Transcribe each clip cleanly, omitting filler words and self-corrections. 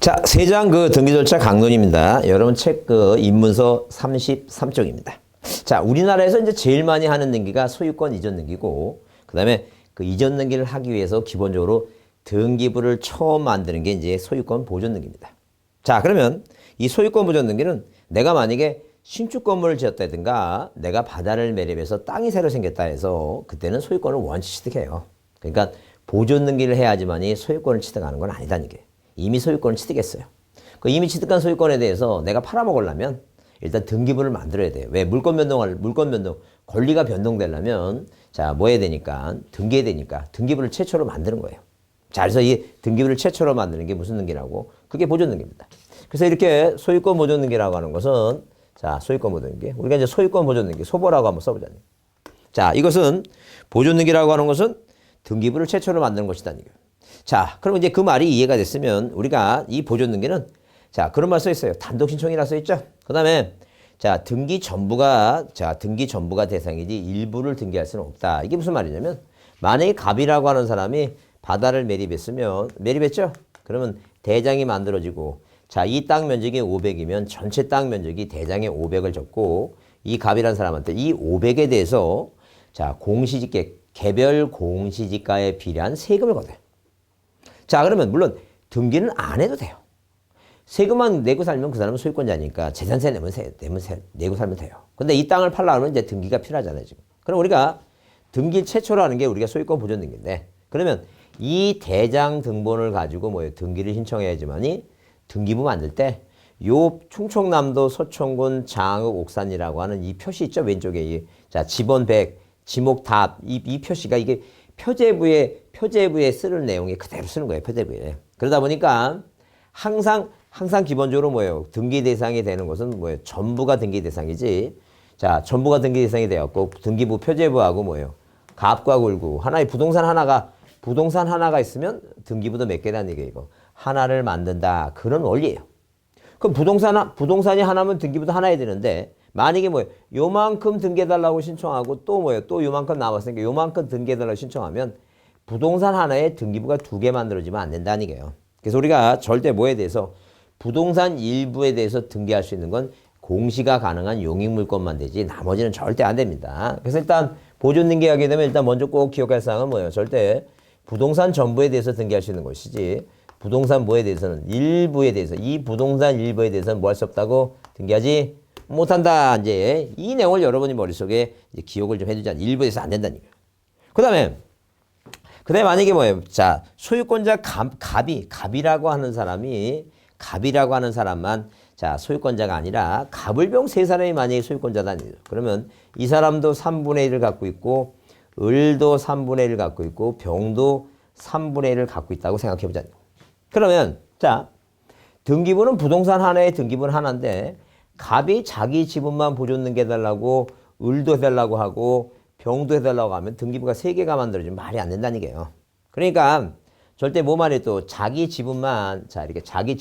자, 세장 등기 절차 강론입니다. 여러분 책 입문서 33쪽입니다. 자, 우리나라에서 이제 제일 많이 하는 등기가 소유권 이전 등기고, 그 다음에 그 이전 등기를 하기 위해서 기본적으로 등기부를 처음 만드는 게 이제 소유권 보존 등기입니다. 자, 그러면 이 소유권 보존 등기는 내가 만약에 신축 건물을 지었다든가 내가 바다를 매립해서 땅이 새로 생겼다 해서 그때는 소유권을 원치 취득해요. 그러니까 보존 등기를 해야지만이 소유권을 취득하는 건 아니다는 얘기예요. 이미 소유권을 취득했어요. 그 이미 취득한 소유권에 대해서 내가 팔아먹으려면 일단 등기부를 만들어야 돼요. 왜? 물권 변동, 권리가 변동되려면 자, 뭐 해야 되니까? 등기해야 되니까 등기부를 최초로 만드는 거예요. 자, 그래서 이 등기부를 최초로 만드는 게 무슨 등기라고? 그게 보존 등기입니다. 그래서 이렇게 소유권 보존 등기라고 하는 것은 자, 소유권 보존 등기. 우리가 이제 소유권 보존 등기, 소보라고 한번 써보자니. 자, 이것은 보존 등기라고 하는 것은 등기부를 최초로 만드는 것이다는 얘기예요. 자, 그럼 이제 그 말이 이해가 됐으면 우리가 이 보존 등기는 자, 그런 말 써 있어요. 단독 신청이라 써 있죠. 그다음에 자, 등기 전부가 대상이지 일부를 등기할 수는 없다. 이게 무슨 말이냐면 만약에 갑이라고 하는 사람이 바다를 매립했죠? 그러면 대장이 만들어지고 자, 이 땅 면적이 500이면 전체 땅 면적이 대장에 500을 줬고 이 갑이라는 사람한테 이 500에 대해서 자, 개별 공시지가에 비례한 세금을 걷어요. 자, 그러면 물론 등기는 안 해도 돼요. 세금만 내고 살면 그 사람은 소유권자니까 재산세 내고 살면 돼요. 근데 이 땅을 팔려면 이제 등기가 필요하잖아요, 지금. 그럼 우리가 등기 최초로 하는 게 우리가 소유권 보존 등기인데 그러면 이 대장 등본을 가지고 등기를 신청해야지만이 등기부 만들 때 요 충청남도 서천군 장읍 옥산이라고 하는 이 표시 있죠? 왼쪽에 자, 지번 100, 지목 답 이 표시가 이게 표제부에 쓰는 내용이 그대로 쓰는 거예요. 표제부에. 그러다 보니까 항상 기본적으로 등기 대상이 되는 것은 전부가 등기 대상이지. 자, 전부가 등기 대상이 되었고 등기부 표제부하고 갑과 굴구 하나의 부동산 하나가 있으면 등기부도 몇 개라는 얘기예요. 이거. 하나를 만든다. 그런 원리예요. 그럼 부동산이 하나면 등기부도 하나 해야 되는데 만약에 요만큼 등기해달라고 신청하고 또 요만큼 남았으니까 요만큼 등기해달라고 신청하면 부동산 하나에 등기부가 2개 만들어지면 안 된다는 얘기예요. 그래서 우리가 절대 뭐에 대해서 부동산 일부에 대해서 등기할 수 있는 건 공시가 가능한 용익물권만 되지 나머지는 절대 안 됩니다. 그래서 일단 보존 등기하게 되면 일단 먼저 꼭 기억할 사항은 뭐예요? 절대 부동산 전부에 대해서 등기할 수 있는 것이지 부동산 뭐에 대해서는 이 부동산 일부에 대해서는 뭐 할 수 없다고 등기하지 못한다. 이제 이 내용을 여러분이 머릿속에 이제 기억을 좀 해두자. 일부에 대해서 안 된다는 얘기예요. 그 다음에 만약에 자, 소유권자 갑이라고 하는 사람만 자, 소유권자가 아니라 갑을병 세 사람이 만약에 소유권자다. 그러면 이 사람도 3분의 1을 갖고 있고 을도 3분의 1을 갖고 있고 병도 3분의 1을 갖고 있다고 생각해 보자. 그러면 자, 등기부는 부동산 하나에 등기부는 하나인데 갑이 자기 지분만 보존 등기해달라고 을도 해달라고 하고 병도 해달라고 하면 등기부가 3개가 만들어지면 말이 안 된다는 얘기예요. 그러니까 절대 몸 안에 또 자기 지분만 자, 이렇게 자기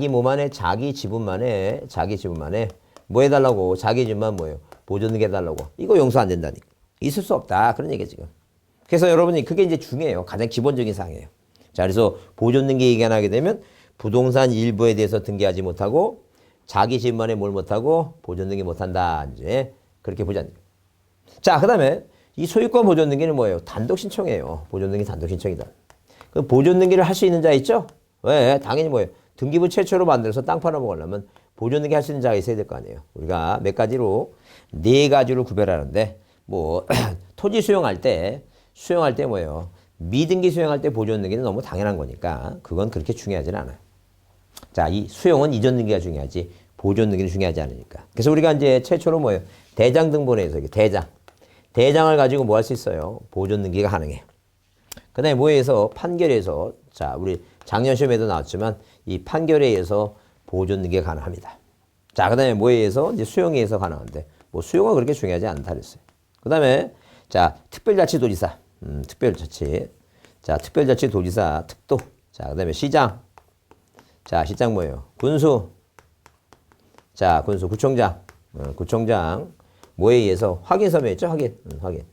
몸 안에 자기 지분만에 뭐 해달라고 자기 지분만 보존 등기해달라고 이거 용서 안 된다니까. 있을 수 없다. 그런 얘기예요, 지금. 그래서 여러분이 그게 이제 중요해요. 가장 기본적인 사항이에요. 자, 그래서 보존 등기 얘기가 나게 되면 부동산 일부에 대해서 등기하지 못하고 자기 집만에 뭘 못하고 보존 등기 못한다. 이제 그렇게 보자. 자, 그 다음에 이 소유권 보존 등기는 뭐예요? 단독 신청이에요. 보존 등기 단독 신청이다. 그 보존 등기를 할 수 있는 자 있죠? 왜? 당연히 등기부 최초로 만들어서 땅 팔아먹으려면 보존 등기 할 수 있는 자가 있어야 될 거 아니에요. 우리가 몇 가지로 4가지로 구별하는데 토지 수용할 때 뭐예요? 미등기 수용할 때 보존 등기는 너무 당연한 거니까 그건 그렇게 중요하지는 않아요. 자, 이 수용은 이전 등기가 중요하지 보존 등기는 중요하지 않으니까. 그래서 우리가 이제 최초로 대장 등본에서 대장을 가지고 뭐 할 수 있어요? 보존 등기가 가능해요. 그 다음에 뭐에서 판결에서 자, 우리 작년 시험에도 나왔지만 이 판결에 의해서 보존 등기가 가능합니다. 자, 그 다음에 뭐에 의해서 이제 수용에 의해서 가능한데 수용은 그렇게 중요하지 않다 그랬어요. 그 다음에 자, 특별자치도지사 특별자치도지사 특도. 자, 그 다음에 시장. 자, 시장 뭐예요? 군수. 자, 군수. 구청장. 구청장. 뭐에 의해서? 확인서면 있죠? 확인.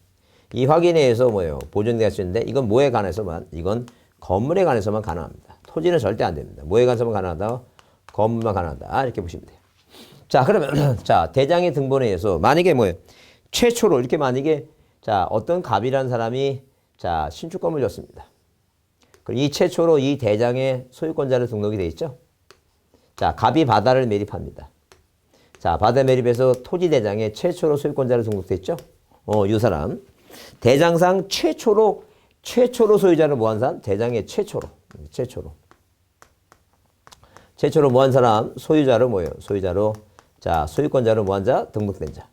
이 확인에 의해서 보존등기할 수 있는데 이건 뭐에 관해서만? 이건 건물에 관해서만 가능합니다. 토지는 절대 안 됩니다. 뭐에 관해서만 가능하다? 건물만 가능하다. 이렇게 보시면 돼요. 자, 그러면, 자, 대장의 등본에 의해서 만약에 뭐예요? 최초로 이렇게 만약에 자, 어떤 갑이라는 사람이 자, 신축건물 줬습니다. 그럼 이 최초로 이 대장의 소유권자로 등록이 돼 있죠? 자, 갑이 바다를 매립합니다. 자, 바다 매립에서 토지 대장의 최초로 소유권자로 등록돼 있죠? 이 사람. 대장상 최초로 소유자를 뭐한 사람? 대장의 최초로 뭐한 사람? 소유자로 뭐예요? 소유자로. 자, 소유권자로 뭐한 자? 등록된 자.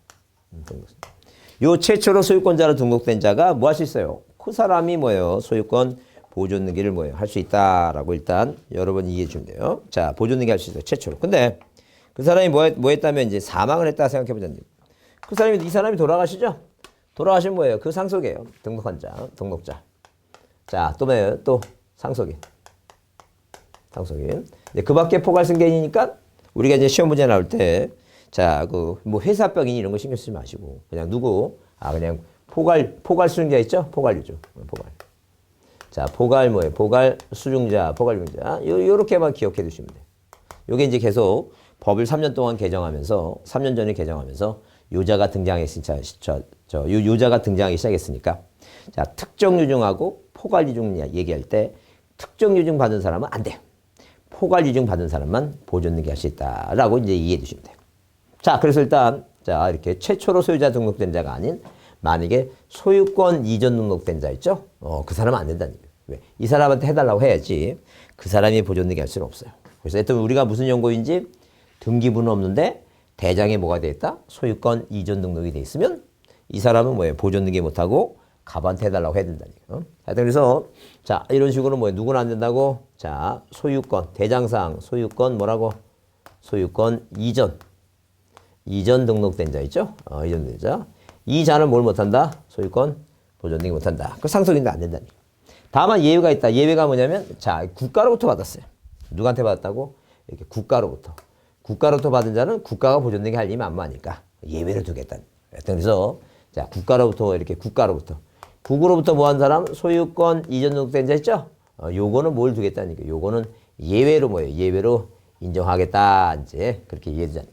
요 최초로 소유권자로 등록된 자가 뭐 할 수 있어요? 그 사람이 뭐예요? 소유권 보존등기를 뭐예요? 할 수 있다라고 일단 여러분 이해해 주면 돼요. 자, 보존등기 할 수 있어요. 최초로. 근데 그 사람이 뭐 했다면 이제 사망을 했다 생각해 보자니. 이 사람이 돌아가시죠? 돌아가신 뭐예요? 그 상속이에요. 등록한 자, 등록자. 자, 또 뭐예요? 또 상속인. 그 밖에 포괄승계이니까 우리가 이제 시험 문제 나올 때 자, 뭐 회사병이니 이런 거 신경 쓰지 마시고 그냥 그냥 포괄수중자 있죠? 포괄유주. 자, 뭐예요? 포괄수중자. 요렇게만 기억해 두시면 돼요. 요게 이제 계속 법을 3년 동안 개정하면서 3년 전에 개정하면서 요자가 요자가 등장하기 시작했으니까 자, 특정유증하고 포괄유증 얘기할 때 특정유증 받은 사람은 안 돼요. 포괄유증 받은 사람만 보존등기 할 수 있다라고 이제 이해해 두시면 돼요. 자, 그래서 일단 자, 이렇게 최초로 소유자 등록된 자가 아닌 만약에 소유권 이전 등록된 자 있죠? 그 사람은 안 된다는 거예요. 왜? 이 사람한테 해달라고 해야지 그 사람이 보존등기 할 수는 없어요. 그래서 일단 우리가 무슨 연고인지 등기부는 없는데 대장에 뭐가 돼 있다? 소유권 이전 등록이 돼 있으면 이 사람은 뭐예요? 보존등기 못하고 갑한테 해달라고 해야 된다는 거예요. 하여튼 그래서 자, 이런 식으로 뭐예요? 누구는 안 된다고? 자, 소유권 대장상 소유권 뭐라고? 소유권 이전 등록된 자 있죠? 이전 자. 이 자는 뭘 못한다? 소유권 보존등기 못한다. 그 상속인데 안 된다니. 다만 예외가 있다. 예외가 뭐냐면 자, 국가로부터 받았어요. 누구한테 받았다고? 이렇게 국가로부터 받은 자는 국가가 보존등기 할 일이 만무하니까 예외를 두겠다는. 그래서 자, 국으로부터 뭐 한 사람? 소유권 이전 등록된 자 있죠? 요거는 뭘 두겠다니까. 요거는 예외로 뭐예요? 예외로 인정하겠다. 이제 그렇게 이해되잖아요.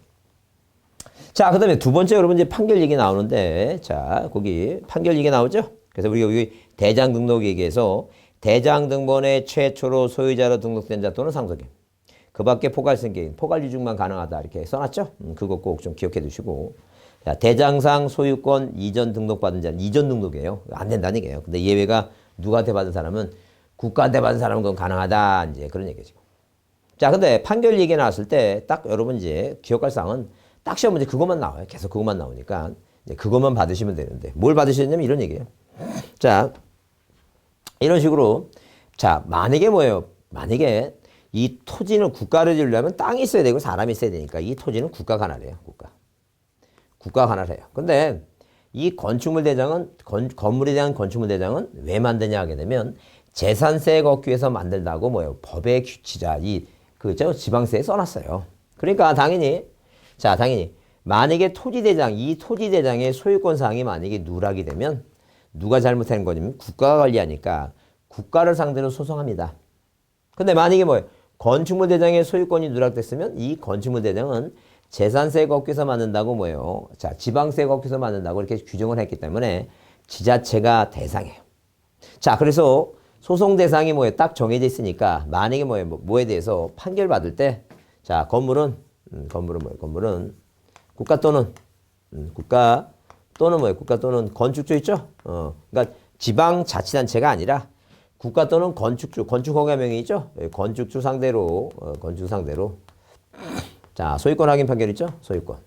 자, 그 다음에 두 번째 여러분 이제 판결 얘기 나오는데, 자, 거기 판결 얘기 나오죠? 그래서 우리가 여기 대장 등록 얘기해서 대장 등본에 최초로 소유자로 등록된 자 또는 상속인. 그 밖에 포괄승계인, 포괄유증만 가능하다. 이렇게 써놨죠? 그거 꼭 좀 기억해 두시고. 자, 대장상 소유권 이전 등록받은 자는 이전 등록이에요. 안 된다는 얘기예요. 근데 예외가 누구한테 받은 사람은 국가한테 받은 사람은 그건 가능하다. 이제 그런 얘기죠. 자, 근데 판결 얘기 나왔을 때 딱 여러분 이제 기억할 사항은 딱 시험 문제 그것만 나와요. 계속 그것만 나오니까 이제 그것만 받으시면 되는데 뭘 받으시냐면 이런 얘기예요. 자, 이런 식으로 자, 만약에 뭐예요? 만약에 이 토지는 국가를 지으려면 땅이 있어야 되고 사람이 있어야 되니까 이 토지는 국가가 관할해요. 국가가 관할해요. 근데 이 건축물 대장은 건물에 대한 건축물 대장은 왜 만드냐 하게 되면 재산세 걷기 위해서 만들다고 뭐예요? 법의 규치자 그죠? 지방세에 써놨어요. 그러니까 당연히 만약에 이 토지 대장의 소유권 사항이 만약에 누락이 되면 누가 잘못한 거냐면 국가가 관리하니까 국가를 상대로 소송합니다. 근데 만약에 뭐예요? 건축물 대장의 소유권이 누락됐으면 이 건축물 대장은 재산세 걷기 위해서 만든다고 뭐예요? 자, 지방세 걷기 위해서 만든다고 이렇게 규정을 했기 때문에 지자체가 대상이에요. 자, 그래서 소송 대상이 뭐예요? 딱 정해져 있으니까 만약에 뭐에 대해서 판결 받을 때 자, 건물은 국가 또는 건축주 있죠? 그러니까 지방자치단체가 아니라 국가 또는 건축주, 건축허가명의죠? 건축주 상대로 자, 소유권 확인 판결 있죠? 소유권.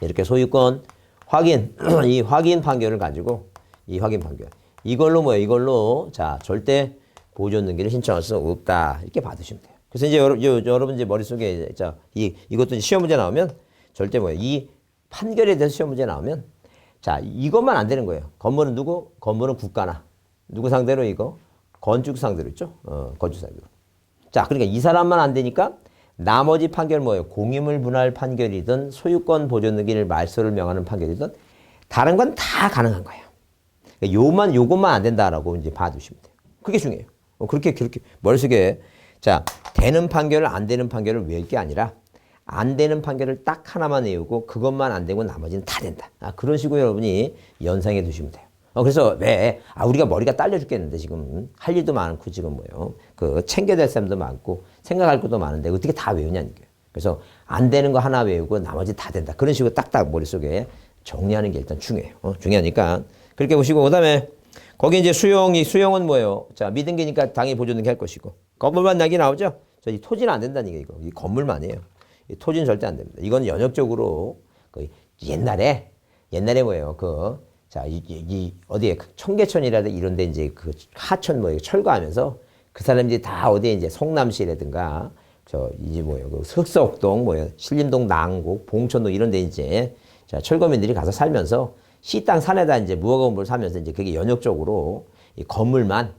이렇게 소유권 확인, 이 확인 판결을 가지고 이 확인 판결. 이걸로 자, 절대 보존 등기를 신청할 수 없다. 이렇게 받으시면 돼요. 그래서 이제 여러분 이제 머릿속에 자, 이것도 이제 시험 문제 나오면 절대 이 판결에 대해서 시험 문제 나오면 자, 이것만 안 되는 거예요. 건물은 누구? 건물은 국가나. 누구 상대로 이거? 건축 상대로 있죠? 건축 상대로. 자, 그러니까 이 사람만 안 되니까 나머지 판결 뭐예요? 공유물 분할 판결이든 소유권 보존 등기를 말소를 명하는 판결이든 다른 건 다 가능한 거예요. 그러니까 요것만 안 된다라고 이제 봐두시면 돼요. 그게 중요해요. 그렇게 머릿속에 자, 되는 판결을 안 되는 판결을 외울 게 아니라 안 되는 판결을 딱 하나만 외우고 그것만 안 되고 나머지는 다 된다. 그런 식으로 여러분이 연상해 두시면 돼요. 그래서 왜 우리가 머리가 딸려 죽겠는데 지금 할 일도 많고 지금 그 챙겨야 될 사람도 많고 생각할 것도 많은데 어떻게 다 외우냐는 거예요. 그래서 안 되는 거 하나 외우고 나머지 다 된다. 그런 식으로 딱딱 머릿속에 정리하는 게 일단 중요해요. 중요하니까 그렇게 보시고 그다음에 거기 이제 수용은 뭐예요? 자, 미등기니까 당연히 보존등기 할 것이고 건물만 나기 나오죠? 이 토지는 안 된다는 게 이거. 이 건물만이에요. 이 토지는 절대 안 됩니다. 이건 연역적으로 옛날에 뭐예요? 자, 어디에 청계천이라든지 이런 데 이제 그 하천 철거하면서 그 사람들이 다 어디에 이제 성남시라든가 이제 그 흑석동 신림동 난곡 봉천동 이런 데 이제 자, 철거민들이 가서 살면서 시 땅 산에다 이제 무허가 건물을 사면서 이제 그게 연역적으로 이 건물만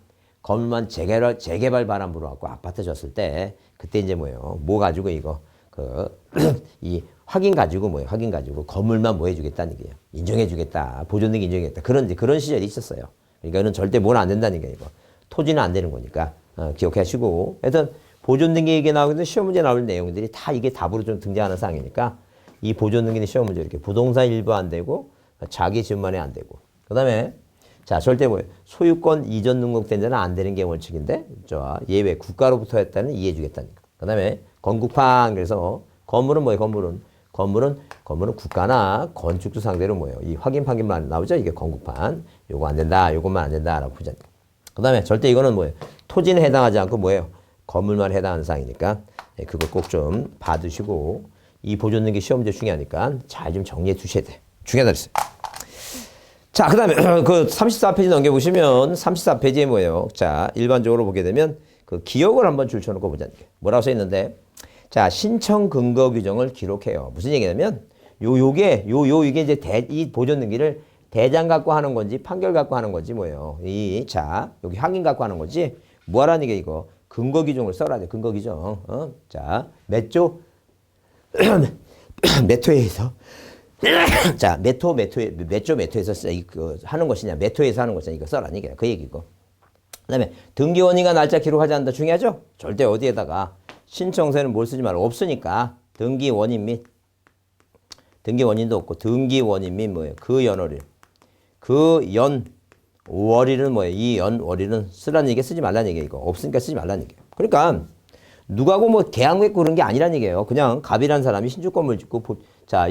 재개발 바람 불어갖고 아파트 졌을 때 그때 이제 뭐 가지고 이거 이 확인 가지고 건물만 해주겠다는 게요. 인정해주겠다. 보존등기 인정해주겠다. 그런 시절이 있었어요. 그러니까 이건 절대 안 된다는 게 이거. 토지는 안 되는 거니까 기억하시고. 하여튼 보존등기 얘기 나오는데 시험 문제 나올 내용들이 다 이게 답으로 좀 등장하는 사항이니까 이 보존등기는 시험 문제 이렇게 부동산 일부 안 되고 자기 지분만이 안 되고. 그다음에 자, 절대 소유권 이전 등록된 자는 안 되는 게 원칙인데 예외 국가로부터 했다는 이해해 주겠다는 거. 그다음에 건국판 그래서 건물은 건물은 국가나 건축주 상대로 이 확인 판결만 나오죠. 이게 건국판. 요거 안 된다. 요것만 안 된다라고 보자. 그다음에 절대 이거는 토지는 해당하지 않고 건물만 해당하는 사항이니까 그거 꼭 좀 봐두시고 이 보존등기 시험 문제 중요하니까 잘 좀 정리해 두셔야 돼. 중요하다 그랬어요. 자, 그 다음에 그 34페이지 넘겨보시면 34페이지에 뭐예요? 자, 일반적으로 보게 되면 그 기억을 한번 줄쳐놓고 보자는 게 뭐라고 써 있는데 자, 신청 근거 규정을 기록해요. 무슨 얘기냐면 이게 이제 이 보존등기를 대장 갖고 하는 건지 판결 갖고 하는 건지 자, 여기 확인 갖고 하는 건지 뭐 하라는 게 이거 근거 규정을 써라 돼. 근거 규정. 자, 몇 회에서 자, 몇 호에서 하는 것이냐, 몇 호에서 하는 것이냐, 이거 써라, 이게 그 얘기고. 그 다음에 등기원인과 날짜 기록하지 않는다 중요하죠? 절대 어디에다가 신청서에는 뭘 쓰지 말고 없으니까 등기원인도 없고 등기원인 및 그 연월일, 그 연월일은 이 연월일은 쓰라는 얘기 쓰지 말라는 얘기예요. 이거 없으니까 쓰지 말라는 얘기예요. 그러니까 누가고 계약 맺고 그런 게 아니라는 얘기예요. 그냥 갑이라는 사람이 신축 건물 짓고 자,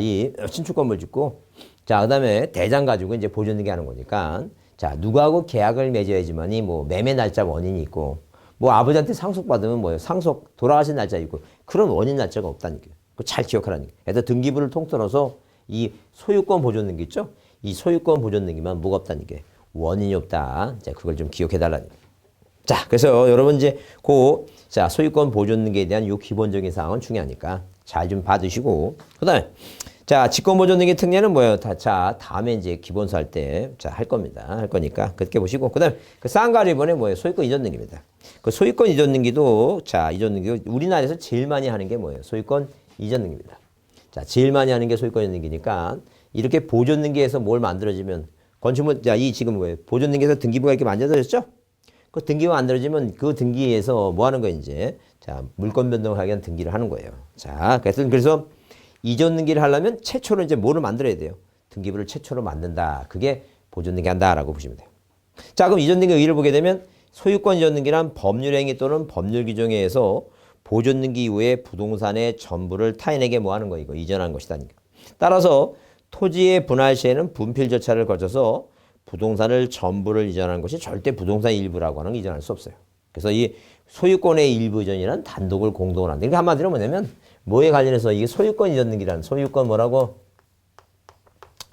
그다음에 대장 가지고 이제 보존등기 하는 거니까 자, 누구하고 계약을 맺어야지만이 매매 날짜 원인이 있고 아버지한테 상속 받으면 상속 돌아가신 날짜 있고 그런 원인 날짜가 없다는 얘기예요. 그거 잘 기억하라는 얘기예요. 그래서 등기부를 통틀어서 이 소유권 보존등기 있죠? 이 소유권 보존등기만 뭐가 없다는 게 원인이 없다. 자, 그걸 좀 기억해 달라는 얘기예요. 자, 그래서 여러분 이제 자, 소유권 보존등기에 대한 요 기본적인 사항은 중요하니까 잘 좀 봐두시고 그다음에 자, 직권보존등기 특례는 뭐예요? 자, 다음에 이제 기본서 할 때 할 겁니다. 할 거니까 그렇게 보시고 그다음에 그 쌍가리 이번에 뭐예요? 소유권 이전등기입니다. 그 소유권 이전등기도 자, 이전등기도 우리나라에서 제일 많이 하는 게 뭐예요? 소유권 이전등기입니다. 자, 제일 많이 하는 게 소유권 이전등기니까 이렇게 보존등기에서 뭘 만들어지면 건축물 이 지금 뭐예요? 보존등기에서 등기부가 이렇게 만들어졌죠? 그 등기가 만들어지면 그 등기에서 뭐 하는 거예요, 이제? 자, 물권 변동을 하기 위한 등기를 하는 거예요. 자, 그래서 이전 등기를 하려면 최초로 이제 뭐를 만들어야 돼요? 등기부를 최초로 만든다. 그게 보존 등기 한다라고 보시면 돼요. 자, 그럼 이전 등기 의의를 보게 되면 소유권 이전 등기란 법률 행위 또는 법률 규정에 의해서 보존 등기 이후에 부동산의 전부를 타인에게 뭐 하는 거 이거 이전하는 것이다. 따라서 토지의 분할 시에는 분필 절차를 거쳐서 부동산을 전부를 이전하는 것이 절대 부동산 일부라고 하는 거 이전할 수 없어요. 그래서 이 소유권의 일부 이전이란 단독을 공동으로 한다. 그러니까 한마디로 뭐냐면 뭐에 관련해서 이게 소유권 이전 등기라는 소유권 뭐라고?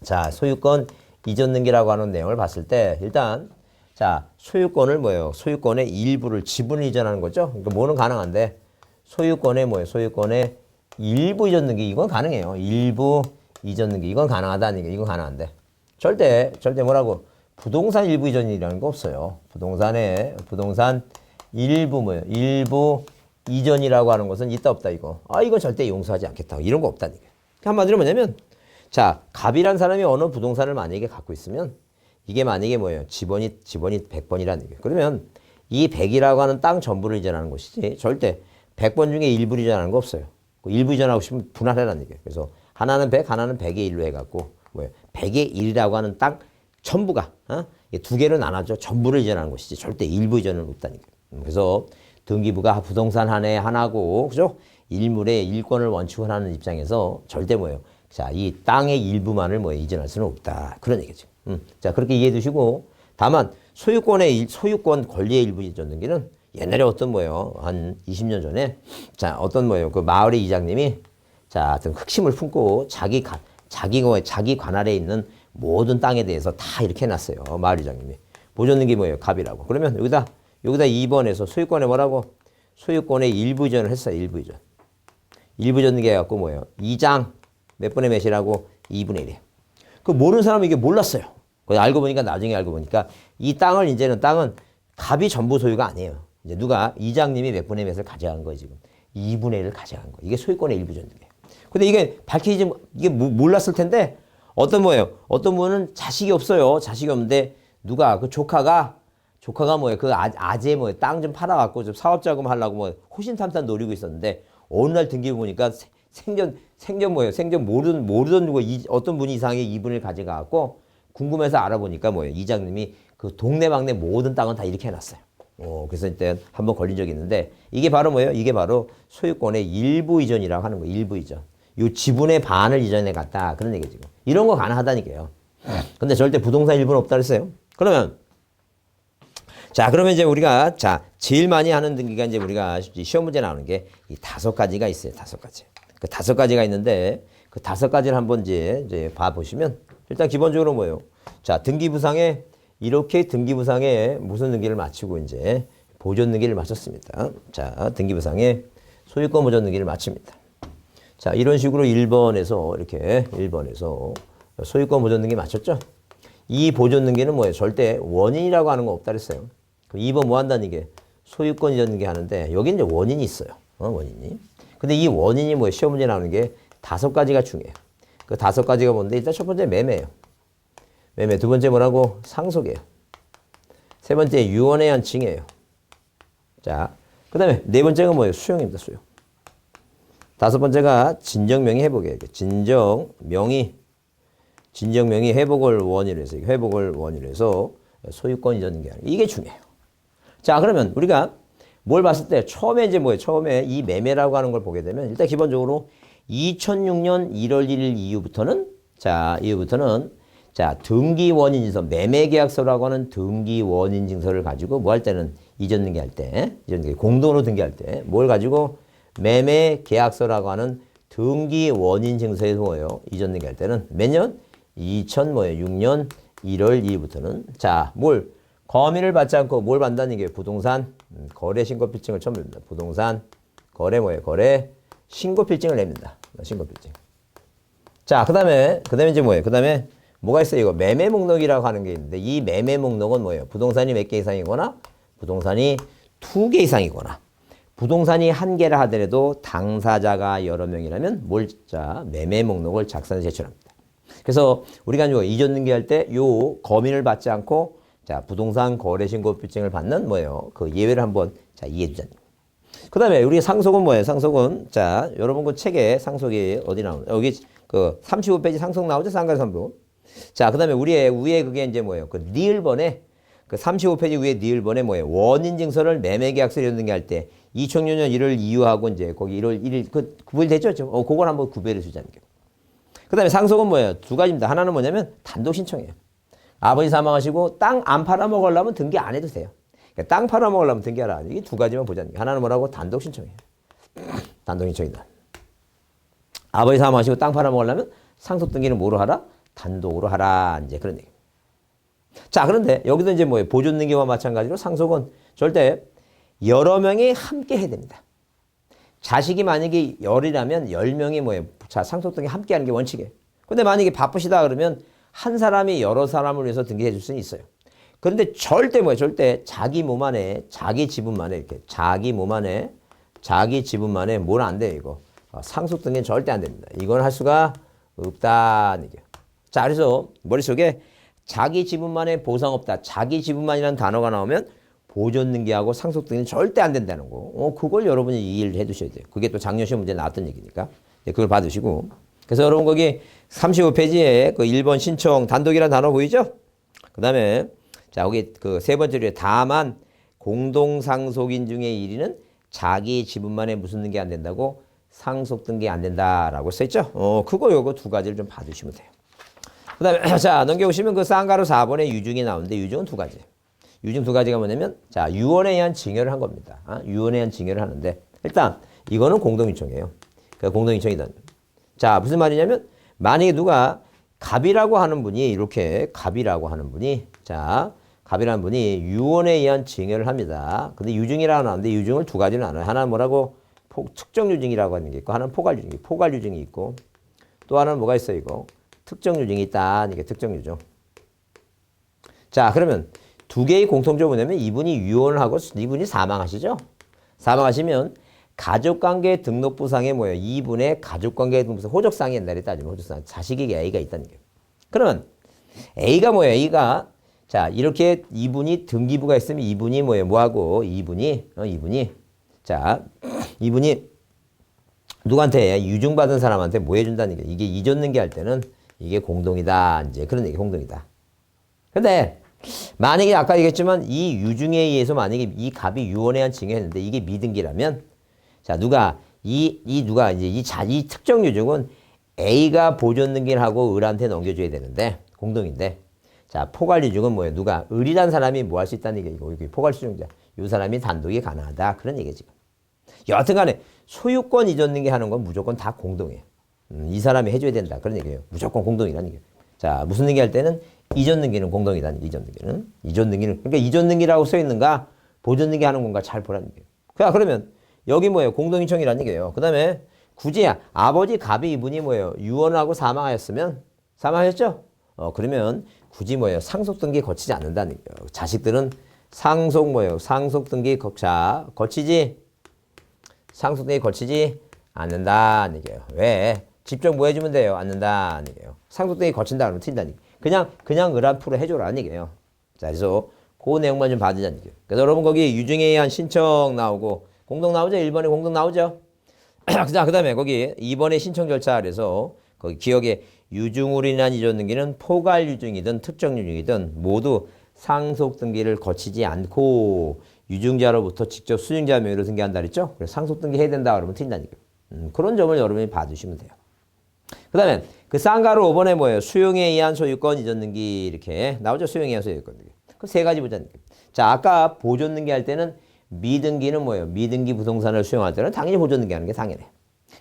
자, 소유권 이전 등기라고 하는 내용을 봤을 때 일단 자, 소유권을 뭐예요? 소유권의 일부를 지분을 이전하는 거죠. 그러니까 뭐는 가능한데 소유권의 뭐예요? 소유권의 일부 이전 등기 이건 가능해요. 일부 이전 등기 이건 가능하다는 얘기. 이건 가능한데 절대 뭐라고? 부동산 일부 이전이라는 거 없어요. 부동산 일부 뭐예요? 일부 이전이라고 하는 것은 있다 없다 이거. 이건 절대 용서하지 않겠다. 이런 거 없다는 얘기예요. 한마디로 뭐냐면 자, 갑이란 사람이 어느 부동산을 만약에 갖고 있으면 이게 만약에 뭐예요? 지번이 100번이라는 얘기예요. 그러면 이 100이라고 하는 땅 전부를 이전하는 것이지 절대 100번 중에 일부를 이전하는 거 없어요. 그 일부 이전하고 싶으면 분할해라는 얘기예요. 그래서 하나는 100, 하나는 100의 1로 해갖고 뭐예요? 100의 1이라고 하는 땅 전부가 두 개로 나눠져 전부를 이전하는 것이지 절대 일부 이전은 없다는 얘기예요. 그래서 등기부가 부동산 한 해 하나고 그죠? 일물의 일권을 원칙을 하는 입장에서 절대 뭐예요? 자, 이 땅의 일부만을 뭐 이전할 수는 없다. 그런 얘기죠. 자, 그렇게 이해해 두시고 다만 소유권 권리의 일부 이전 등기는 옛날에 어떤 뭐예요? 한 20년 전에 자, 어떤 뭐예요? 그 마을의 이장님이 자, 어떤 흑심을 품고 자기 관할에 있는 모든 땅에 대해서 다 이렇게 해놨어요. 마을 이장님이. 보존 등기 뭐예요? 갑이라고. 그러면 여기다 2번에서 소유권에 뭐라고? 소유권의 일부 이전을 했어요. 일부 이전. 일부 이전 등기 해갖고 뭐예요? 2장 몇 분의 몇이라고? 2분의 1이에요. 그 모르는 사람은 이게 몰랐어요. 알고 보니까 나중에 알고 보니까 이 땅을 이제는 땅은 갑이 전부 소유가 아니에요. 이제 누가 이장님이 몇 분의 몇을 가져간 거예요 지금. 2분의 1을 가져간 거예요. 이게 소유권의 일부 전등이에요. 근데 이게 밝혀지지 이게 몰랐을 텐데 어떤 분은 자식이 없어요. 자식이 없는데 누가 그 조카가 뭐예요? 그 아재 뭐예요? 땅 좀 팔아갖고 좀 사업자금 하려고 뭐 호신탐탐 노리고 있었는데 어느 날 등기부 보니까 생전 뭐예요? 생전 모르던 누가 어떤 분이 이상하게 2분을 가져가갖고 궁금해서 알아보니까 뭐예요? 이장님이 그 동네방네 모든 땅은 다 이렇게 해놨어요. 그래서 일단 한번 걸린 적이 있는데 이게 바로 뭐예요? 이게 바로 소유권의 일부 이전이라고 하는 거예요. 일부 이전. 요 지분의 반을 이전해 갔다. 그런 얘기죠. 지금. 이런 거 가능하다니까요. 근데 절대 부동산 일부는 없다 그랬어요. 그러면 이제 우리가 제일 많이 하는 등기가 이제 우리가 시험 문제 나오는 게 이 5가지가 있어요. 5가지. 그 5가지가 있는데 그 5가지를 한번 이제 봐 보시면 일단 기본적으로 뭐예요? 자, 등기부상에 이렇게 등기부상에 무슨 등기를 마치고 이제 보존 등기를 마쳤습니다. 자, 등기부상에 소유권 보존 등기를 마칩니다. 자, 이런 식으로 1번에서 이렇게 1번에서 소유권 보존 등기 마쳤죠? 이 보존 등기는 뭐예요? 절대 원인이라고 하는 거 없다 그랬어요. 그럼 2번 뭐 한다는 게 소유권 이전 등기 하는데 여기 이제 원인이 있어요. 원인이. 근데 이 원인이 뭐예요? 시험 문제 나오는 게 5가지가 중요해요. 그 5가지가 뭔데? 일단 첫 번째 매매예요. 매매. 두 번째 뭐라고? 상속이에요. 세 번째 유언에 의한 징해예요. 자, 그 다음에 네 번째가 뭐예요? 수용입니다. 수용. 5번째가 진정명의 회복이에요. 진정명의 회복을 원인으로 해서 소유권 이전 등기. 이게 중요해요. 자, 그러면 우리가 뭘 봤을 때 처음에 이제 뭐예요? 처음에 이 매매라고 하는 걸 보게 되면 일단 기본적으로 2006년 1월 1일 이후부터는 등기 원인 증서, 매매 계약서라고 하는 등기 원인 증서를 가지고 뭐 할 때는 이전 등기할 때, 공동으로 등기할 때 뭘 가지고 매매 계약서라고 하는 등기 원인 증서에서 뭐예요? 이전 등기할 때는 몇 년? 2006년 1월 2일부터는 거미를 받지 않고 뭘 받는다는 게 부동산 거래 신고 필증을 처음 냅니다. 부동산 거래 거래 신고 필증을 냅니다. 신고 필증. 자, 그다음에 이제 뭐예요? 그다음에 뭐가 있어요? 이거 매매 목록이라고 하는 게 있는데 이 매매 목록은 뭐예요? 부동산이 몇 개 이상이거나 부동산이 2개 이상이거나 부동산이 1개라 하더라도 당사자가 여러 명이라면 매매 목록을 작성해 제출합니다. 그래서 우리가 이전 등기할 때 요 거민을 받지 않고 부동산 거래 신고 필증을 받는 그 예외를 한번 이해해 주자. 그다음에 우리 상속은 뭐예요? 상속은 여러분 그 책에 상속이 어디 나오나요? 여기 그 35페이지 상속 나오죠? 상가상부. 그다음에 우리의 위에 그게 이제 그 니을번에 그 35페이지 위에 니을번에 원인 증서를 매매 계약서 이런 등기할 때 2006년 1월 이후하고 이제 거기 1월 1일 그 구별되죠? 그걸 한번 구별해 주자는 게. 그다음에 상속은 뭐예요? 2가지입니다. 하나는 뭐냐면 단독 신청이에요. 아버지 사망하시고 땅 안 팔아먹으려면 등기 안 해도 돼요. 그러니까 땅 팔아먹으려면 등기하라. 이게 2가지만 보자는 게. 하나는 뭐라고? 단독 신청이에요. 단독 신청이다. 아버지 사망하시고 땅 팔아먹으려면 상속 등기는 뭐로 하라? 단독으로 하라. 이제 그런 얘기. 자, 그런데 여기도 이제 보존 등기와 마찬가지로 상속은 절대 여러 명이 함께 해야 됩니다. 자식이 만약에 10이라면 10명이 상속 등기 함께 하는 게 원칙이에요. 근데 만약에 바쁘시다 그러면 한 사람이 여러 사람을 위해서 등기해 줄 수는 있어요. 그런데 절대 자기 몸 안에, 자기 지분만에 이렇게 자기 지분만에 뭘 안 돼요, 이거. 상속 등기는 절대 안 됩니다. 이건 할 수가 없다는 얘기예요. 자, 그래서 머릿속에 자기 지분만에 보상 없다. 자기 지분만이라는 단어가 나오면 보존 등기하고 상속 등기는 절대 안 된다는 거. 그걸 여러분이 이해를 해 두셔야 돼요. 그게 또 작년 시험 문제 나왔던 얘기니까. 네, 그걸 받으시고. 그래서 여러분 거기 35페이지에 그 1번 신청 단독이라는 단어 보이죠? 그 다음에 자, 거기 그 세 번째로 다만 공동상속인 중에 1위는 자기 지분만에 무슨 등기 안 된다고 상속 등기 안 된다라고 써있죠? 그거 요거 두 가지를 좀 봐주시면 돼요. 그 다음에 자, 넘겨보시면 그 쌍가루 4번에 유증이 나오는데 유증은 두 가지. 유증 두 가지가 뭐냐면 자, 유언에 의한 증여를 한 겁니다. 유언에 의한 증여를 하는데 일단 이거는 공동인청이에요. 그러니까 공동인청이다. 자, 무슨 말이냐면 만약에 누가 갑이라고 하는 분이 이렇게 갑이라고 하는 분이 자, 갑이라는 분이 유언에 의한 증여를 합니다. 근데 유증이라고 하는데 유증을 두 가지는 나눠요. 하나는 뭐라고 특정 유증이라고 하는 게 있고 하나는 포괄 유증이 포괄 유증이 있고 또 하나는 뭐가 있어요, 이거? 특정 유증이 있다. 이게 특정 유증. 자, 그러면 두 개의 공통점이 뭐냐면 이분이 유언을 하고 이분이 사망하시죠? 사망하시면 가족관계 등록부상에 뭐예요? 이분의 가족관계 등록부상 호적상이 옛날에 따지면 호적상 자식에게 A가 있다는 게. 그러면 A가 뭐예요? A가 자, 이렇게 이분이 등기부가 있으면 이분이 뭐예요? 뭐하고 이분이 자, 이분이 누구한테 유증받은 사람한테 뭐 해준다는 게 이게 이전 등기할 때는 이게 공동이다. 이제 그런 얘기 공동이다. 근데 만약에 아까 얘기했지만 이 유증에 의해서 만약에 이 갑이 유언에 의한 증여했는데 이게 미등기라면 자, 누가 누가 이제 이 특정 유증은 A가 보존 등기를 하고 을한테 넘겨줘야 되는데 공동인데 자, 포괄 유증은 뭐예요? 누가 을이란 사람이 뭐 할 수 있다는 얘기고 여기 포괄 수증자 이 사람이 단독이 가능하다 그런 얘기지. 여하튼간에 소유권 이전 등기 하는 건 무조건 다 공동이에요. 이 사람이 해줘야 된다 그런 얘기예요. 무조건 공동이라는 얘기예요. 자, 무슨 등기 할 때는 이전 등기는 공동이라는 얘기. 이전 등기는 그러니까 이전 등기라고 써 있는가 보존 등기 하는 건가 잘 보라는 얘기예요. 그러면 여기 뭐예요? 공동인청이라는 얘기예요. 그다음에 굳이 아버지 갑이 이분이 뭐예요? 유언하고 사망하였으면 사망하셨죠? 그러면 굳이 뭐예요? 상속 등기 거치지 않는다는 얘기예요. 자식들은 상속 뭐예요? 상속 등기 거치지 상속 등기 거치지 않는다는 얘기예요. 왜? 직접 뭐 해주면 돼요? 않는다는 얘기예요. 상속 등기 거친다 그러면 튄다는 얘기예요. 그냥 을 앞으로 해줘라는 얘기예요. 자, 그래서 그 내용만 좀 봐주자는 얘기예요. 그래서 여러분 거기 유증에 의한 신청 나오고 공동 나오죠? 1번에 공동 나오죠? 자, 그 다음에 거기 2번의 신청 절차 그래서 거기 기억에 유증으로 인한 이전 등기는 포괄 유증이든 특정 유증이든 모두 상속 등기를 거치지 않고 유증자로부터 직접 수증자 명의로 등기한다 그랬죠? 그래서 상속 등기 해야 된다 그러면 튄다는 얘기예요. 그런 점을 여러분이 봐주시면 돼요. 그 다음에 그 쌍가루 5번에 뭐예요? 수용에 의한 소유권 이전 등기 이렇게 나오죠? 수용에 의한 소유권 등기. 그 세 가지 보자는 거예요. 자, 아까 보존 등기 할 때는 미등기는 뭐예요? 미등기 부동산을 수용할 때는 당연히 보존 등기하는 게 당연해.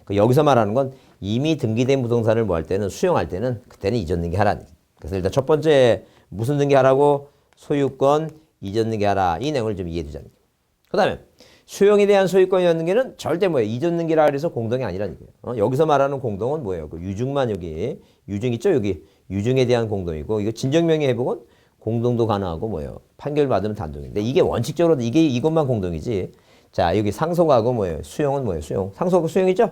그 여기서 말하는 건 이미 등기된 부동산을 뭐 할 때는 수용할 때는 그때는 이전 등기하라는. 그래서 일단 첫 번째 무슨 등기하라고? 소유권 이전 등기하라. 이 내용을 좀 이해해 두자는 거예요. 그 다음에 수용에 대한 소유권 이전 등기는 절대 뭐예요? 이전 등기라 그래서 공동이 아니라는 거예요. 여기서 말하는 공동은 뭐예요? 그 유증만 여기 유증 있죠? 여기 유증에 대한 공동이고 이거 진정명의 회복은 공동도 가능하고 뭐예요? 판결 받으면 단독인데 이게 원칙적으로 이것만 공동이지. 자, 여기 상속하고 뭐예요? 수용은 뭐예요? 수용. 상속하고 수용이죠?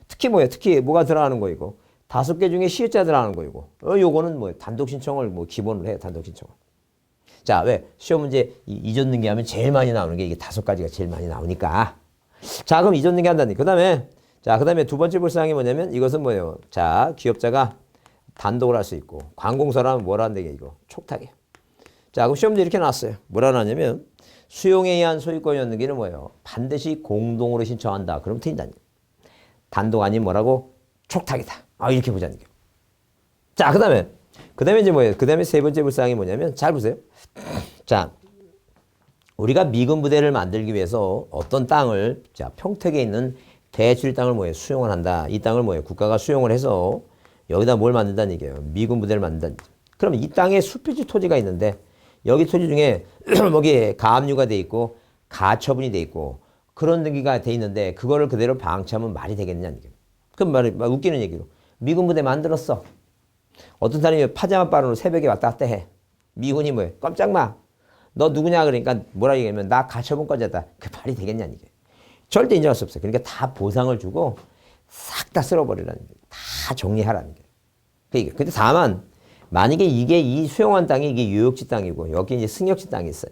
특히 뭐예요? 특히 뭐가 들어가는 거이고 5개 중에 시효자 들어가는 거이고 요거는 뭐예요? 단독 신청을 뭐 기본으로 해요. 단독 신청을. 자, 왜? 시험 문제 이전 등기하면 제일 많이 나오는 게 이게 5가지가 제일 많이 나오니까. 자, 그럼 이전 등기 한다니. 그다음에 두 번째 볼 사항이 뭐냐면 이것은 뭐예요? 자, 기업자가 단독을 할 수 있고 관공서라면 뭐라 한다 이거? 촉탁이에요. 자, 그럼 시험 문제 이렇게 나왔어요. 뭐라 하냐면 수용에 의한 소유권 이전 등기는 뭐예요? 반드시 공동으로 신청한다. 그럼 틀린다니. 단독 아니면 뭐라고? 촉탁이다. 이렇게 보자는 거예요. 자, 그다음에 이제 뭐예요? 그다음에 세 번째 불사항이 뭐냐면 잘 보세요. 자, 우리가 미군 부대를 만들기 위해서 어떤 땅을 자, 평택에 있는 대출 땅을 뭐예요? 수용을 한다. 이 땅을 뭐예요? 국가가 수용을 해서 여기다 뭘 만든다는 얘기예요? 미군 부대를 만든다는 얘기예요. 그러면 이 땅에 수필지 토지가 있는데 여기 토지 중에 여기 가압류가 돼 있고 가처분이 돼 있고 그런 등기가 돼 있는데 그거를 그대로 방치하면 말이 되겠냐는 얘기예요. 그럼 말이 웃기는 얘기로 미군 부대 만들었어. 어떤 사람이 파자마 빠르로 새벽에 왔다 갔다 해. 미군이 뭐예요? 깜짝 마. 너 누구냐 그러니까 뭐라 얘기하면 나 가처분까지 했다. 그 말이 되겠냐는 얘기예요. 절대 인정할 수 없어요. 그러니까 다 보상을 주고 싹 다 쓸어버리라는 거예요. 다 정리하라는 거예요. 그러니까 근데 다만 만약에 이게 이 수용한 땅이 이게 유역지 땅이고 여기 이제 승역지 땅이 있어요.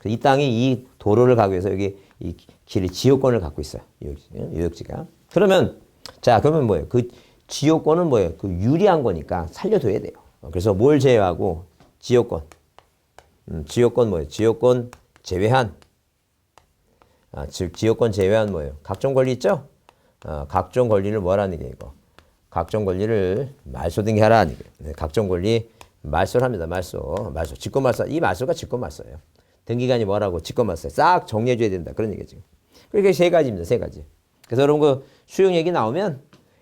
이 땅이 이 도로를 가기 위해서 여기 이 길이 지역권을 갖고 있어요. 유역지가. 그러면 자, 그러면 뭐예요? 그 지역권은 뭐예요? 그 유리한 거니까 살려둬야 돼요. 그래서 뭘 제외하고 지역권. 지역권 뭐예요? 지역권 제외한. 즉 지역권 제외한 뭐예요? 각종 권리 있죠? 각종 권리를 뭐라는 게 이거. 각종 권리를 말소 등기하라는 게. 네, 각종 권리 말소를 합니다. 말소. 직권 말소. 이 말소가 직권 말소예요. 등기관이 뭐라고 직권 말소. 싹 정리해 줘야 된다. 그런 얘기죠. 그게 세 가지입니다. 세 가지. 그래서 여러분 그 수용 얘기 나오면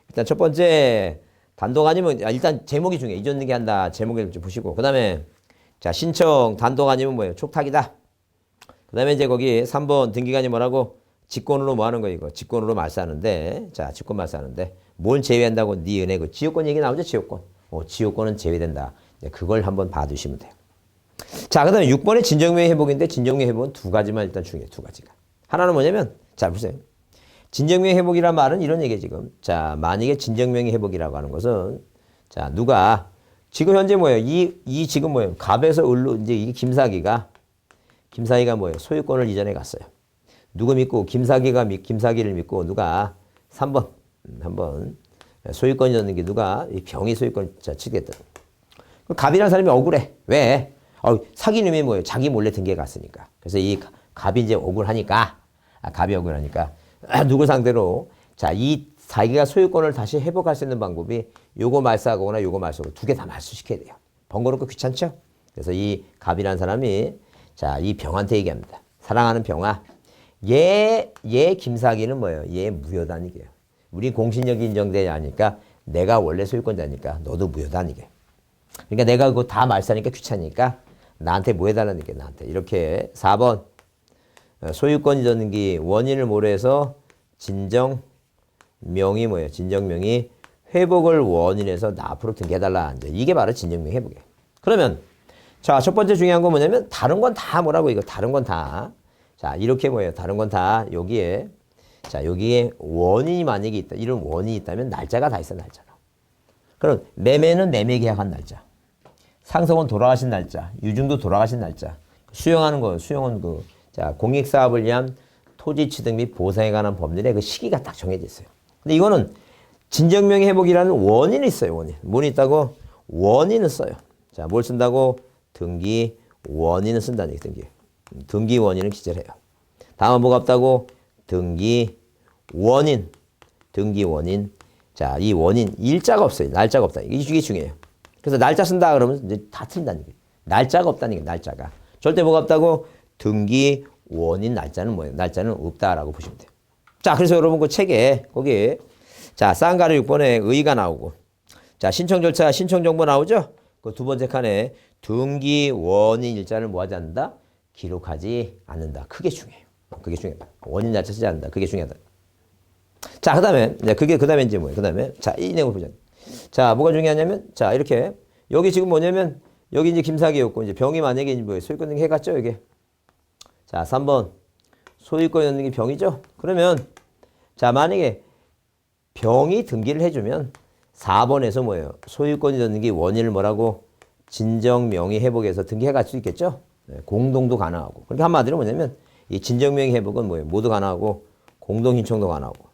일단 첫 번째 단독 아니면 일단 제목이 중요해. 이전 등기한다. 제목을 좀 보시고. 그다음에 자, 신청 단독 아니면 뭐예요? 촉탁이다. 그다음에 이제 거기 3번 등기관이 뭐라고? 직권으로 뭐 하는 거 이거. 직권으로 말소하는데. 자, 직권 말소하는데 뭘 제외한다고 네 은혜 그 지역권 얘기 나오죠? 지역권. 지역권은 제외된다. 그걸 한번 봐 두시면 돼요. 자, 그다음에 6번의 진정명의 회복인데 진정명의 회복은 두 가지만 일단 중요해. 두 가지가. 하나는 뭐냐면 자, 보세요. 진정명의 회복이란 말은 이런 얘기예요, 지금. 자, 만약에 진정명의 회복이라고 하는 것은 자, 누가 지금 현재 뭐예요? 이 지금 뭐예요? 갑에서 을로 이제 이 김사기가 뭐예요? 소유권을 이전해 갔어요. 누구 믿고 김사기를 믿고 누가 3번 한번 소유권 이전는 게 누가 이 병이 소유권 치겠다. 갑이라는 사람이 억울해. 왜? 사기 놈이 뭐예요? 자기 몰래 등기해 갔으니까. 그래서 이 갑이 이제 억울하니까 갑이 억울하니까 누구 상대로 자, 이 자기가 소유권을 다시 회복할 수 있는 방법이 요거 말소하거나 요거 말소하고 두 개 다 말소시켜야 돼요. 번거롭고 귀찮죠? 그래서 이 갑이라는 사람이 자, 이 병한테 얘기합니다. 사랑하는 병아, 얘 김사기는 뭐예요? 얘 무효다니게요. 우리 공신력이 인정되지 않으니까 내가 원래 소유권자니까 너도 무효다니게. 그러니까 내가 그거 다 말소하니까 귀찮으니까 나한테 뭐 해달라는 게 나한테. 이렇게 4번 소유권 이전 등기 원인을 모르해서 진정명이 뭐예요? 진정명이 회복을 원인해서 나 앞으로 등기해달라. 이게 바로 진정명 회복이에요. 그러면 자, 첫 번째 중요한 건 뭐냐면 다른 건 다 뭐라고 이거 다른 건 다. 자, 이렇게 뭐예요? 다른 건 다 여기에 자, 여기에 원인이 만약에 있다. 이런 원인이 있다면 날짜가 다 있어, 날짜가. 그럼 매매는 매매 계약한 날짜. 상속은 돌아가신 날짜. 유증도 돌아가신 날짜. 수용하는 거, 수용은 자, 공익사업을 위한 토지 취득 및 보상에 관한 법률에 그 시기가 딱 정해져 있어요. 근데 이거는 진정명의 회복이라는 원인이 있어요, 원인. 뭐니 있다고? 원인을 써요. 자, 뭘 쓴다고? 등기 원인을 쓴다는 얘기, 등기. 등기 원인을 기재를 해요. 다음은 뭐가 없다고? 등기 원인. 등기 원인. 자, 이 원인, 일자가 없어요. 날짜가 없다. 이게 중요해요. 그래서 날짜 쓴다 그러면 이제 다 틀린다는 게. 날짜가 없다는 게, 날짜가. 절대 뭐가 없다고? 등기 원인 날짜는 뭐예요? 날짜는 없다라고 보시면 돼요. 자, 그래서 여러분 그 책에 거기 자, 쌍가루 6번에 의의가 나오고 자, 신청 절차, 신청 정보 나오죠? 그 두 번째 칸에 등기 원인 일자를 뭐 하지 않는다? 기록하지 않는다. 그게 중요해요. 그게 중요하다. 원인 날짜 쓰지 않는다. 그게 중요하다. 자, 그 다음에 이제 뭐예요? 그 다음에 자, 이 내용을 보자. 자, 뭐가 중요하냐면 자, 이렇게 여기 지금 뭐냐면 여기 이제 김사기였고 이제 병이 만약에 이제 뭐예요? 소유권 등기 해갔죠, 이게. 자, 3번 소유권 있는 게 병이죠. 그러면 자, 만약에 병이 등기를 해주면 4번에서 뭐예요? 소유권이 있는 게 원인을 뭐라고? 진정명의 회복에서 등기해갈 수 있겠죠. 네, 공동도 가능하고. 그러니까 한마디로 뭐냐면 이 진정명의 회복은 뭐예요? 모두 가능하고 공동 신청도 가능하고.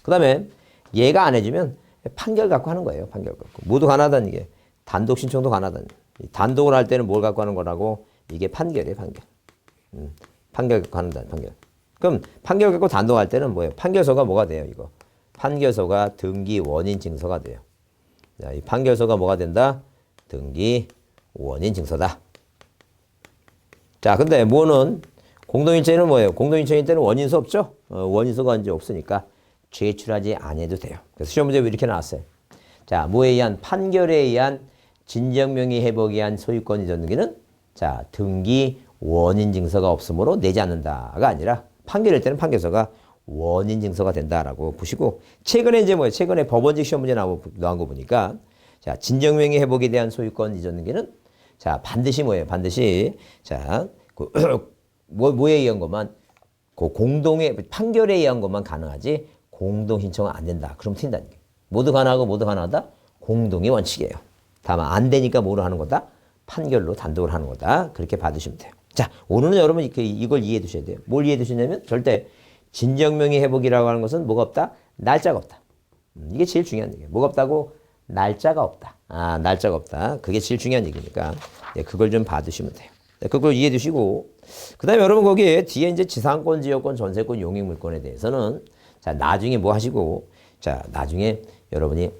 그 다음에 얘가 안 해주면 판결 갖고 하는 거예요. 판결 갖고. 모두 가능하다는 게 단독 신청도 가능하다는. 단독을 할 때는 뭘 갖고 하는 거라고? 이게 판결이에요, 판결. 판결 갖고 하는다, 판결. 그럼 판결 갖고 단독할 때는 뭐예요? 판결서가 뭐가 돼요, 이거? 판결서가 등기 원인 증서가 돼요. 자, 이 판결서가 뭐가 된다? 등기 원인 증서다. 자, 근데 뭐는 공동인체는 뭐예요? 공동인체인 때는 원인서 없죠? 원인서가 이제 없으니까 제출하지 않아도 돼요. 그래서 시험 문제 이렇게 나왔어요. 자, 뭐에 의한 판결에 의한 진정명의 회복에 의한 소유권 이전 등기는 자, 등기 원인 증서가 없으므로 내지 않는다가 아니라 판결일 때는 판결서가 원인 증서가 된다라고 보시고 최근에 이제 뭐예요? 최근에 법원직 시험 문제 나온 거 보니까 자, 진정명의 회복에 대한 소유권 이전 등기는 자, 반드시 뭐예요? 반드시 자, 뭐에 의한 것만 그 공동의 판결에 의한 것만 가능하지 공동 신청은 안 된다. 그럼 튄다는 게. 모두 가능하고 모두 가능하다. 공동의 원칙이에요. 다만 안 되니까 뭐로 하는 거다? 판결로 단독으로 하는 거다. 그렇게 받으시면 돼요. 자, 오늘은 여러분 이걸 이해해 두셔야 돼요. 뭘 이해해 두시냐면 절대 진정명의 회복이라고 하는 것은 뭐가 없다? 날짜가 없다. 이게 제일 중요한 얘기예요. 뭐가 없다고? 날짜가 없다. 아, 날짜가 없다. 그게 제일 중요한 얘기니까 네, 그걸 좀 봐두시면 돼요. 네, 그걸 이해해 두시고 그 다음에 여러분 거기에 뒤에 이제 지상권, 지역권, 전세권, 용익물권에 대해서는 자, 나중에 뭐 하시고 자, 나중에 여러분이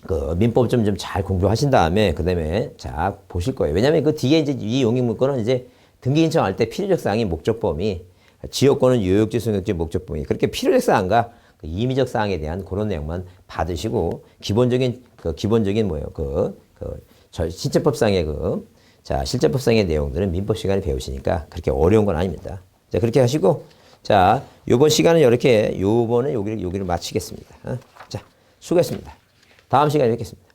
그 민법 좀 잘 공부하신 다음에 그다음에 자 보실 거예요. 왜냐하면 그 뒤에 이제 이 용익물권은 이제 등기 신청할 때 필요적 사항이 목적 범위, 지역권은 요역지, 승역지, 목적 범위 그렇게 필요적 사항과 그 임의적 사항에 대한 그런 내용만 받으시고 기본적인 뭐예요? 실제법상의 자 실제법상의 내용들은 민법 시간에 배우시니까 그렇게 어려운 건 아닙니다. 자 그렇게 하시고 자 요번 시간은 이렇게 요번에 여기를 마치겠습니다. 자 수고했습니다. 다음 시간에 뵙겠습니다.